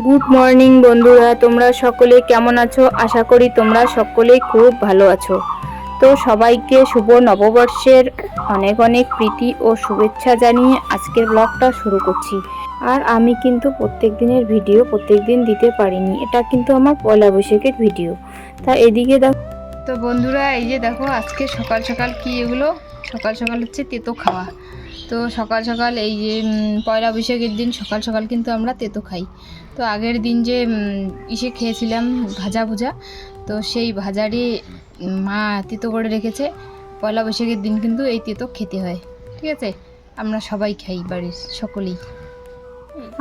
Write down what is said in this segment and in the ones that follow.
Good morning বন্ধুরা, তোমরা সকলে কেমন আছো? আশা করি তোমরা সকলেই খুব ভালো আছো। তো সবাইকে শুভ নববর্ষের অনেক অনেক প্রীতি ও শুভেচ্ছা জানিয়ে আজকের ব্লগটা শুরু করছি। আর আমি কিন্তু প্রত্যেক দিনের ভিডিও প্রত্যেক দিন দিতে পারিনি, এটা কিন্তু আমার পয়লা বৈশাখের ভিডিও। তা এদিকে দেখো তো বন্ধুরা, এই যে দেখো আজকে সকাল সকাল কি এগুলো, সকাল সকাল হচ্ছে তেতো খাওয়া। তো সকাল সকাল এই যে পয়লা বৈশাখের দিন সকাল সকাল কিন্তু আমরা তেতো খাই। তো আগের দিন যে ইসে খেয়েছিলাম ভাজা ভুজা, তো সেই ভাজারই মা তেতো করে রেখেছে। পয়লা বৈশাখের দিন কিন্তু এই তেতো খেতে হয়, ঠিক আছে? আমরা সবাই খাই, বাড়ির সকলেই।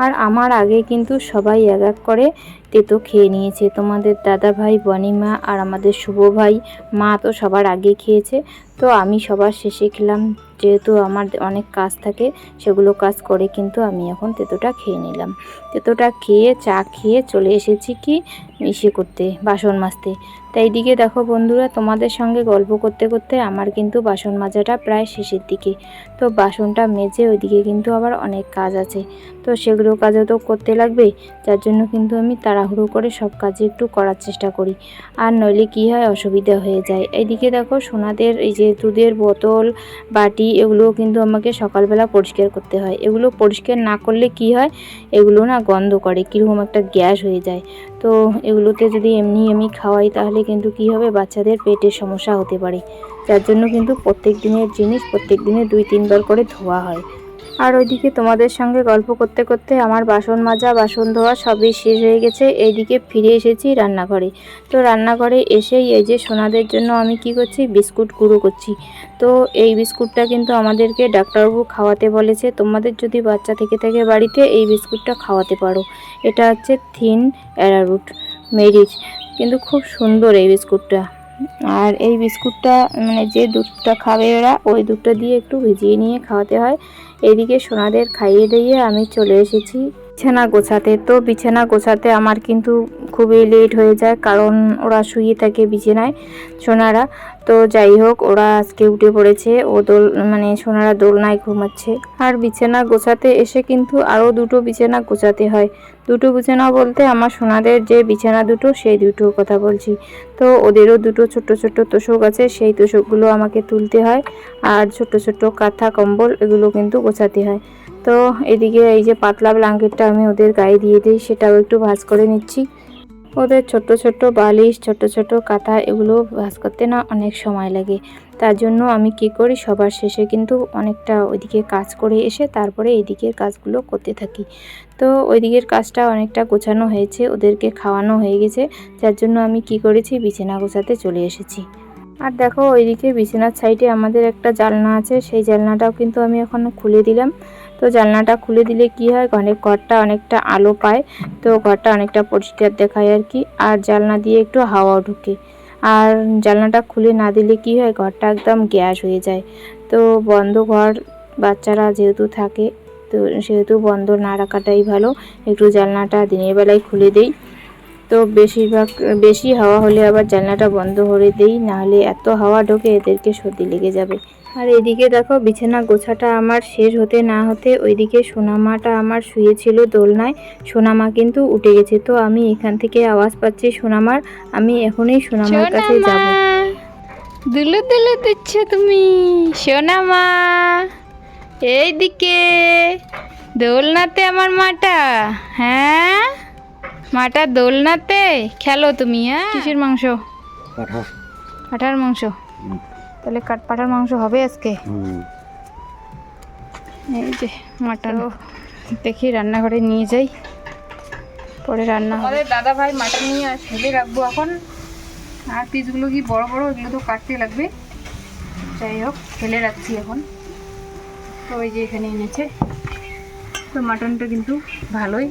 আর আমার আগে কিন্তু সবাই এক এক করে তেতো খেয়ে নিয়েছে। তোমাদের দাদা ভাই, বনিমা আর আমাদের শুভ ভাই, মা তো সবার আগে খেয়েছে। তো আমি সবার শেষে খেলাম, যেহেতু আমার অনেক কাজ থাকে, সেগুলো কাজ করে কিন্তু আমি এখন তেতোটা খেয়ে নিলাম। তেতোটা খেয়ে চা খেয়ে চলে এসেছি কি ইসে করতে, বাসন মাজতে। তাই দিকে দেখো বন্ধুরা, তোমাদের সঙ্গে গল্প করতে করতে আমার কিন্তু বাসন মাজাটা প্রায় শেষের দিকে। তো বাসনটা মেজে ওইদিকে কিন্তু আবার অনেক কাজ আছে, তো সেগুলো কাজও তো করতে লাগবে। যার জন্য কিন্তু আমি তাড়াহুড়ো করে সব কাজে একটু করার চেষ্টা করি, আর নইলে কী হয়, অসুবিধা হয়ে যায়। এইদিকে দেখো সোনাদের এই যে দুধের বোতল, বাটি, এগুলোও কিন্তু আমাকে সকালবেলা পরিষ্কার করতে হয়। এগুলো পরিষ্কার না করলে কি হয়, এগুলো না গন্ধ করে, কীরকম একটা গ্যাস হয়ে যায়। তো এগুলোতে যদি এমনি এমনি খাওয়াই তাহলে কিন্তু কি হবে, বাচ্চাদের পেটের সমস্যা হতে পারে। যার জন্য কিন্তু প্রত্যেক দিনের জিনিস প্রত্যেক দিনে 2-3 বার করে ধোয়া হয়। আর ওইদিকে তোমাদের সঙ্গে গল্প করতে করতে আমার বাসন মাজা বাসন ধোয়া সবই শেষ হয়ে গেছে। এইদিকে ফিরে এসেছি রান্নাঘরে। তো রান্নাঘরে এসেই এই যে সোনাদের জন্য আমি কি করছি, বিস্কুট গুঁড়ো করছি। তো এই বিস্কুটটা কিন্তু আমাদেরকে ডাক্তারবাবু খাওয়াতে বলেছে। তোমাদের যদি বাচ্চা থেকে থাকে বাড়িতে, এই বিস্কুটটা খাওয়াতে পারো। এটা হচ্ছে থিন অ্যারারুট মেরিজ, কিন্তু খুব সুন্দর এই বিস্কুটটা। আর এই বিস্কুটটা মানে যে দুধটা খাবে ওরা, ওই দুধটা দিয়ে একটু ভিজিয়ে নিয়ে খাওয়াতে হয়। এইদিকে সোনাদের খাইয়ে দিয়ে আমি চলে এসেছি বিছানা গোছাতে। তো বিছানা গোছাতে আমার কিন্তু খুবই লেট হয়ে যায়, কারণ ওরা শুয়ে থাকে বিছানায় সোনারা। তো যাই হোক, ওরা আজকে উঠে পড়েছে, ও মানে সোনারা দোলনায় ঘুমাচ্ছে। আর বিছানা গোছাতে এসে কিন্তু আরও দুটো বিছানা গোছাতে হয়। দুটো বিছানা বলতে আমার সোনাদের যে বিছানা দুটো, সেই দুটোর কথা বলছি। তো ওদেরও দুটো ছোট্ট ছোট্ট তোষক আছে, সেই তোষকগুলো আমাকে তুলতে হয়। আর ছোট্ট ছোট্ট কাঁথা কম্বল এগুলো কিন্তু গোছাতে হয়। তো এদিকে এই যে পাতলা ব্ল্যাঙ্কেটটা আমি ওদের গায়ে দিয়ে দিই, সেটাও একটু ভাঁজ করে নিচ্ছি। ওদের ছোট্ট ছোট্ট বালিশ, ছোট্ট ছোট্ট কাঁথা, এগুলো ভাঁজ করতে না অনেক সময় লাগে। তার জন্য আমি কি করি, সবার শেষে কিন্তু অনেকটা ওইদিকে কাজ করে এসে তারপরে এইদিকের কাজগুলো করতে থাকি। তো ওইদিকের কাজটা অনেকটা গোছানো হয়েছে, ওদেরকে খাওয়ানো হয়ে গেছে। যার জন্য আমি কি করেছি, বিছানা গোছাতে চলে এসেছি। আর দেখো ওইদিকে বিছানার সাইডে আমাদের একটা জানলা আছে, সেই জানলাটাও কিন্তু আমি এখন খুলে দিলাম। তো জানলাটা খুলে দিলে কি হয়, ঘরটা অনেকটা আলো পায়, তো ঘরটা অনেকটা পরিষ্কার দেখায় আর কি। আর জানলা দিয়ে একটু হাওয়াও ঢুকে। আর জানলাটা খুলে না দিলে কি হয়, ঘরটা একদম গ্যাস হয়ে যায়। তো বন্ধ ঘর, বাচ্চারা যেহেতু থাকে, তো সেহেতু বন্ধ না রাখাটাই ভালো। একটু জানলাটা দিনের বেলায় খুলে দেই। তো বেশি হাওয়া হলে আবার জানলাটা বন্ধ করে দেই, নাহলে এত হাওয়া ঢোকে এদেরকে সর্দি লেগে যাবে। আর এদিকে দেখো বিছানা গোছাটা আমার শেষ হতে না হতে ওইদিকে সোনামাটা আমার শুয়েছিল দোলনায়। সোনামা কিন্তু উঠে গেছে। তো আমি এখান থেকে আওয়াজ পাচ্ছি সোনামার, আমি এখনই সোনামার কাছে যাব। দুলু দুলু দিচ্ছ তুমি সোনামা, এইদিকে দোলনাতে আমার মাটা। হ্যাঁ, মাটা দোলনাতে খেলো তুমি। হ্যাঁ, কিসের মাংস? পাঠার মাংস। তাহলে পাঠার মাংস হবে আজকে। এই যে মাটন, দেখি রান্নাঘরে নিয়ে যাই, পরে রান্না হবে। আমাদের দাদা ভাই মাটন নিয়ে ফেলে রাখবো এখন। আর পিসগুলো কি বড় বড়, এগুলো তো কাটতে লাগবে। যাই হোক, ফেলে রাখছি এখন। তো ওই যে এখানে এনেছে, তো মাটনটা কিন্তু ভালোই,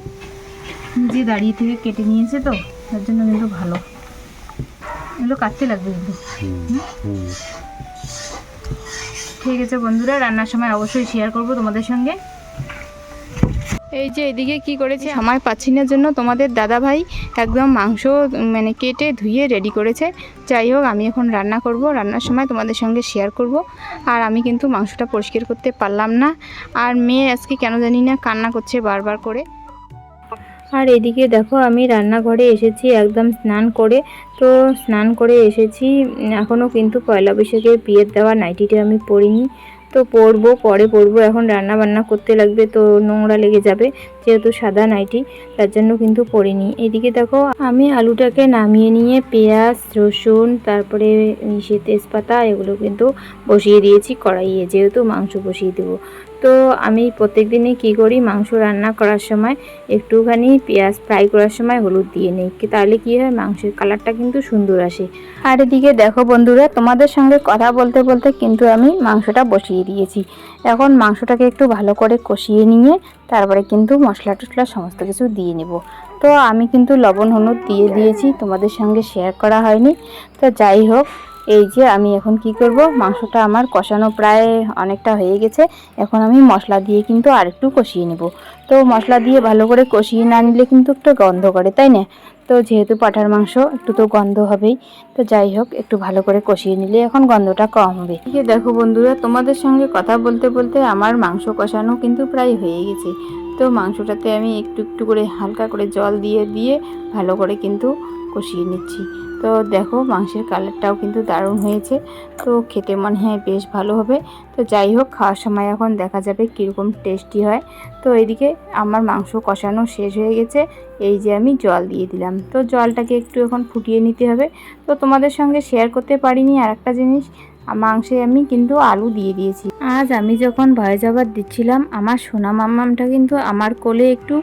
নিজে দাঁড়িয়ে থেকে কেটে নিয়েছে, তো তার জন্য কিন্তু ভালো। এগুলো কাটতে লাগবে কিন্তু। ঠিক আছে বন্ধুরা, রান্নার সময় অবশ্যই শেয়ার করব তোমাদের সঙ্গে। এই যে এদিকে কি করেছে, সময় পাচ্ছি না জন্য তোমাদের দাদা ভাই একদম মাংস মানে কেটে ধুয়ে রেডি করেছে। যাই হোক, আমি এখন রান্না করব, রান্নার সময় তোমাদের সঙ্গে শেয়ার করব। আর আমি কিন্তু মাংসটা পরিষ্কার করতে পারলাম না। আর মেয়ে আজকে কেন জানি না কান্না করছে বারবার করে। আর এদিকে দেখো আমি রান্নাঘরে এসেছি একদম স্নান করে। তো স্নান করে এসেছি, এখনও কিন্তু পয়লা বৈশাখের বিয়ের দেওয়া নাইটিটা আমি পরিনি। তো পরবো, পরে পরবো, এখন রান্না বান্না করতে লাগবে তো নোংরা লেগে যাবে, যেহেতু সাদা নাইটি, তার জন্য কিন্তু পরিনি। এদিকে দেখো আমি আলুটাকে নামিয়ে নিয়ে পেঁয়াজ রসুন তারপরে তেজপাতা এগুলো কিন্তু বসিয়ে দিয়েছি কড়াইয়ে, যেহেতু মাংস বসিয়ে দেবো। তো আমি প্রত্যেক দিনই কী করি, মাংস রান্না করার সময় একটুখানি পেঁয়াজ ফ্রাই করার সময় হলুদ দিয়ে নিই, তাহলে কী হয় মাংসের কালারটা কিন্তু সুন্দর আসে। আর এদিকে দেখো বন্ধুরা, তোমাদের সঙ্গে কথা বলতে বলতে কিন্তু আমি মাংসটা বসিয়ে দিয়েছি। এখন মাংসটাকে একটু ভালো করে কষিয়ে নিয়ে তারপরে কিন্তু মশলা টশলা সমস্ত কিছু দিয়ে নেব। তো আমি কিন্তু লবণ হলুদ দিয়ে দিয়েছি, তোমাদের সঙ্গে শেয়ার করা হয়নি। তো যাই হোক, এই যে আমি এখন কি করব, মাংসটা আমার কষানো প্রায় অনেকটা হয়ে গেছে। এখন আমি মশলা দিয়ে কিন্তু আরেকটু কষিয়ে নেব। তো মশলা দিয়ে ভালো করে কষিয়ে না নিলে কিন্তু একটু গন্ধ করে, তাই না? তো যেহেতু পাঁঠার মাংস একটু তো গন্ধ হবেই। তো যাই হোক, একটু ভালো করে কষিয়ে নিলে এখন গন্ধটা কম হবে। ঠিক আছে, দেখো বন্ধুরা, তোমাদের সঙ্গে কথা বলতে বলতে আমার মাংস কষানো কিন্তু প্রায় হয়ে গেছে। তো মাংসটাতে আমি একটু একটু করে হালকা করে জল দিয়ে দিয়ে ভালো করে কিন্তু কষিয়ে নিচ্ছি। তো দেখো মাংসের কালারটাও কিন্তু দারুণ হয়েছে, তো খেতে মনে হয় বেশ ভালো হবে। তো যাই হোক, খাওয়ার সময় এখন দেখা যাবে কীরকম টেস্টি হয়। তো এদিকে আমার মাংস কষানো শেষ হয়ে গেছে, এই যে আমি জল দিয়ে দিলাম। তো জলটাকে একটু এখন ফুটিয়ে নিতে হবে। তো তোমাদের সঙ্গে শেয়ার করতে পারিনি আর একটা জিনিস, মাংসে আমি কিন্তু আলু দিয়ে দিয়েছি। আজ আমি যখন ভয়েস ওভার দিচ্ছিলাম, আমার সোনা মাম্মামটা কিন্তু আমার কোলে একটু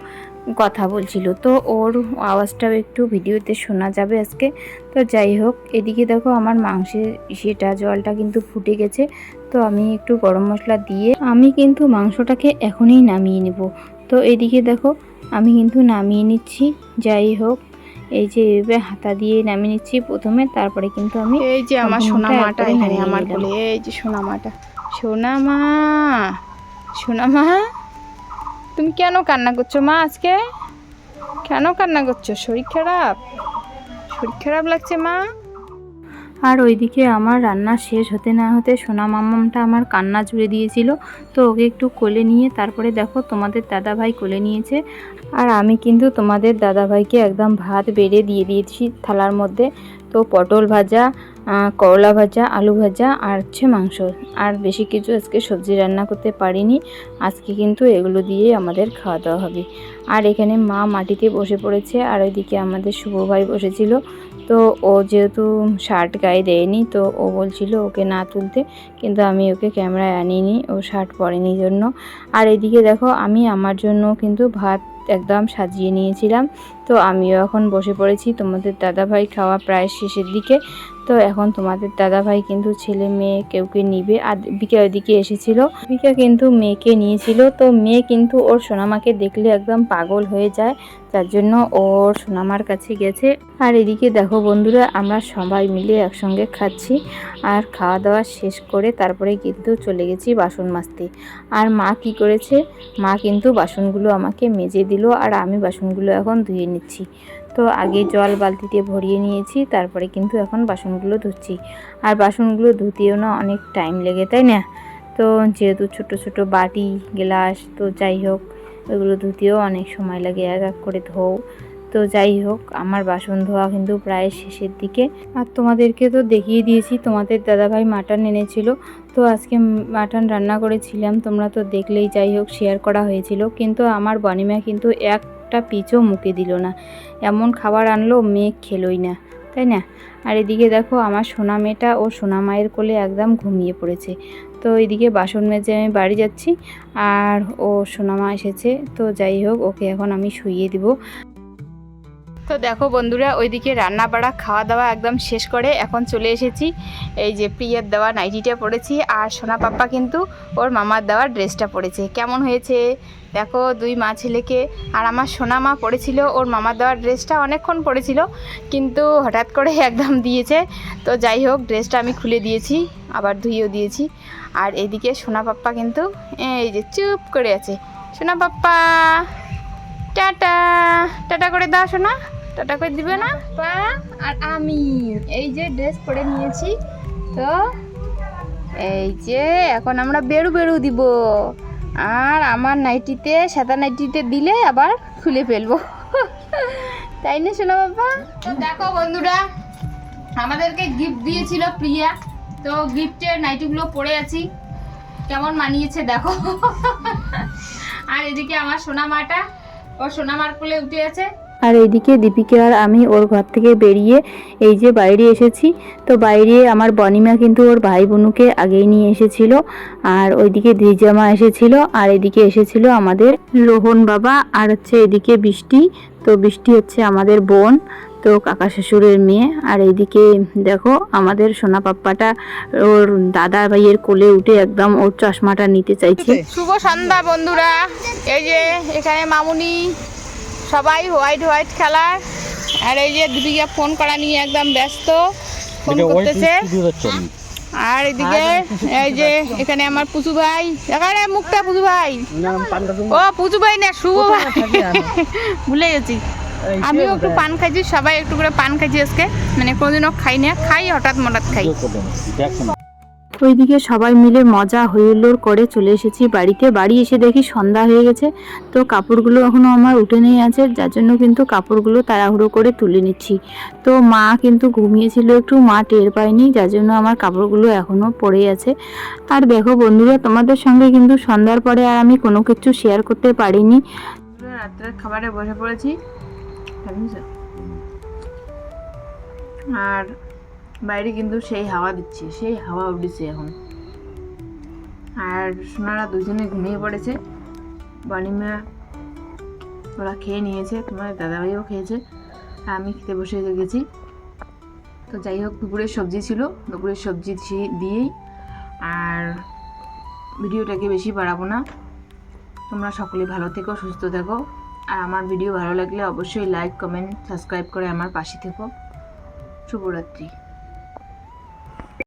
কথা বলছিল, তো ওর আওয়াজটাও একটু ভিডিওতে শোনা যাবে আজকে। তো যাই হোক, এদিকে দেখো আমার মাংসের জলটা কিন্তু ফুটে গেছে। তো আমি একটু গরম মশলা দিয়ে আমি কিন্তু মাংসটাকে এখনই নামিয়ে নেব। তো এদিকে দেখো আমি কিন্তু নামিয়ে নিচ্ছি। যাই হোক, এই যে এভাবে হাতা দিয়ে নামিয়ে নিচ্ছি প্রথমে, তারপরে কিন্তু আমি এই যে আমার সোনা মাটা এখানে আমার কোলে, এই যে সোনা মাটা। সোনা মা, সোনা মা, তুমি কেন কান্না করছো মা? আজকে কেন কান্না করছো? শরীর খারাপ? শরীর খারাপ লাগছে মা? আর ওইদিকে আমার রান্না শেষ হতে না হতে সোনা মাম্মামটা আমার কান্না জুড়ে দিয়েছিল। তো ওকে একটু কোলে নিয়ে তারপরে দেখো তোমাদের দাদাভাই কোলে নিয়েছে। আর আমি কিন্তু তোমাদের দাদাভাইকে একদম ভাত বেড়ে দিয়ে দিয়েছি থালার মধ্যে। তো পটল ভাজা, করলা ভাজা, আলু ভাজা আর হচ্ছে মাংস, আর বেশি কিছু আজকে সবজি রান্না করতে পারিনি। আজকে কিন্তু এগুলো দিয়ে আমাদের খাওয়া দাওয়া হবে। আর এখানে মা মাটিতে বসে পড়েছে, আর ওইদিকে আমাদের শুভ ভাই বসেছিল। তো ও যেহেতু শার্ট গায়ে দেয়নি, তো ও বলছিল ওকে না তুলতে, কিন্তু আমি ওকে ক্যামেরায় আনিনি, ও শার্ট পরেনি জন্য। আর এদিকে দেখো আমি আমার জন্য কিন্তু ভাত একদম সাজিয়ে নিয়েছিলাম। তো আমিও এখন বসে পড়েছি। তোমাদের দাদাভাই খাওয়া প্রায় শেষের দিকে। তো এখন তোমাদের দাদাভাই কিন্তু ছেলে মেয়ে কেউকে নিবে। আর বিকা ওইদিকে এসেছিল, বিকা কিন্তু মেয়েকে নিয়েছিল। তো মেয়ে কিন্তু ওর সোনামাকে দেখলে একদম পাগল হয়ে যায়, যার জন্য ওর সোনামার কাছে গেছে। আর এদিকে দেখো বন্ধুরা, আমরা সবাই মিলে একসঙ্গে খাচ্ছি। আর খাওয়া দাওয়া শেষ করে তারপরে কিন্তু চলে গেছি বাসন মাজতে। আর মা কি করেছে, মা কিন্তু বাসনগুলো আমাকে মেজে দিল, আর আমি বাসনগুলো এখন ধুয়ে নিচ্ছি। তো আগে জল বালতিতে ভরিয়ে নিয়েছি, তারপরে কিন্তু এখন বাসনগুলো ধুচ্ছি। আর বাসনগুলো ধুতেও না অনেক টাইম লেগে, তাই না? তো যেহেতু ছোট ছোট বাটি গ্লাস, তো যাই হোক ওগুলো ধুতেও অনেক সময় লাগে, এক এক করে ধোও। তো যাই হোক, আমার বাসন ধোয়া কিন্তু প্রায় শেষের দিকে। আর তোমাদেরকে তো দেখিয়ে দিয়েছি, তোমাদের দাদাভাই মাটন এনেছিল। তো আজকে মাটন রান্না করেছিলাম, তোমরা তো দেখলেই। যাই হোক, শেয়ার করা হয়েছিল, কিন্তু আমার বনিমা কিন্তু একটা পিচও মুখে দিল না। এমন খাবার আনলো, মেয়ে খেলোই না, তাই না? আর এদিকে দেখো আমার সোনা মেয়েটা ও সোনা মায়ের কোলে একদম ঘুমিয়ে পড়েছে। তো এদিকে বাসন মেজে আমি বাড়ি যাচ্ছি, আর ও সোনামা এসেছে। তো যাই হোক, ওকে এখন আমি শুইয়ে দিব। তো দেখো বন্ধুরা, ওইদিকে রান্না বাড়া খাওয়া দাওয়া একদম শেষ করে এখন চলে এসেছি। এই যে প্রিয়ার দেওয়া নাইটিটা পরেছি, আর সোনা পাপ্পা কিন্তু ওর মামার দেওয়া ড্রেসটা পরেছে। কেমন হয়েছে দেখো, দুই মা ছেলেকে। আর আমার সোনা মা পরেছিল ওর মামার দেওয়ার ড্রেসটা, অনেকক্ষণ পরেছিল, কিন্তু হঠাৎ করে একদম দিয়েছে। তো যাই হোক, ড্রেসটা আমি খুলে দিয়েছি, আবার ধুয়েও দিয়েছি। আর এদিকে সোনা পাপ্পা কিন্তু এই যে চুপ করে আছে। সোনা পাপ্পা টাটা, টাটা করে দাও সোনা, টাটা করে দিবে না? আর আমি এই যে ড্রেস পরে নিয়েছি। তো এই যে এখন আমরা বেরু বেরু দিব, আর আমার নাইটিতে সাদা নাইটিতে দিলে আবার খুলে ফেলবো। তাই না শোনা বাবা? তো দেখো বন্ধুরা, আমাদেরকে গিফট দিয়েছিল প্রিয়া, তো গিফটের নাইটিগুলো পরে আছি, কেমন মানিয়েছে দেখো। আর এদিকে আমার সোনা মাটা, ও সোনা মার কোলে উঠে আছে। আর এইদিকে দীপিকা আর আমি ওর ঘর থেকে বেরিয়ে এই যে বাইরে এসেছি। তো বাইরে আমার বনিমা কিন্তু ওর ভাই বোনুকে আগেই নিয়ে এসেছিল, আর ওইদিকে দ্বিজামা এসেছিল, আর এদিকে এসেছিল আমাদের রোহন বাবা, আর হচ্ছে এদিকে বৃষ্টি। তো বৃষ্টি হচ্ছে আমাদের বোন, তো কাকা শ্বশুরের মেয়ে। আর এইদিকে দেখো আমাদের সোনা পাপ্পাটা ওর দাদা ভাইয়ের কোলে উঠে একদম ওর চশমাটা নিতে চাইছে। শুভ সন্ধ্যা বন্ধুরা, এই যে এখানে মামুনি সবাই হোয়াইট হোয়াইট কালার, আর এই যে দীপিকা ফোন করা নিয়ে একদম ব্যস্ত, ফোন করতেছে। আর এদিকে এই যে এখানে আমার পুচু ভাই, এখানে মুখটা পুচু ভাই, ও পুচু ভাই না শুভ ভাই, ভুলে গেছি। আমিও একটু পান খাইছি, সবাই একটু করে পান খাইছি আজকে, মানে কোনোদিনও খাই না, খাই হঠাৎ মঠাৎ খাই। ওইদিকে সবাই মিলে মজা হইহুল্লোড় করে চলে এসেছি বাড়িতে। বাড়ি এসে দেখি সন্ধ্যা হয়ে গেছে, তো কাপড়গুলো এখনও আমার উঠে নিয়ে আছে, যার জন্য কিন্তু কাপড়গুলো তাড়াহুড়ো করে তুলে নিচ্ছি। তো মা কিন্তু ঘুমিয়েছিল একটু, মা টের পায়নি, যার জন্য আমার কাপড়গুলো এখনও পড়ে আছে। আর দেখো বন্ধুরা, তোমাদের সঙ্গে কিন্তু সন্ধ্যার পরে আর আমি কোনো কিছু শেয়ার করতে পারিনি। রাত্রের খাবারে বসে পড়েছি, আর বাইরে কিন্তু সেই হাওয়া দিচ্ছে, সেই হাওয়া উঠেছে এখন। আর সোনারা দুজনে ঘুমিয়ে পড়েছে, বানিমা ওরা খেয়ে নিয়েছে, তোমার দাদাভাইও খেয়েছে, আর আমি খেতে বসে গেছি। তো যাই হোক, দুপুরের সবজি ছিল, দুপুরের সবজি দিয়েই আর ভিডিওটাকে বেশি বাড়াবো না। তোমরা সকলে ভালো থেকো, সুস্থ থেকো, আর আমার ভিডিও ভালো লাগলে অবশ্যই লাইক, কমেন্ট, সাবস্ক্রাইব করে আমার পাশে থেকো। শুভরাত্রি।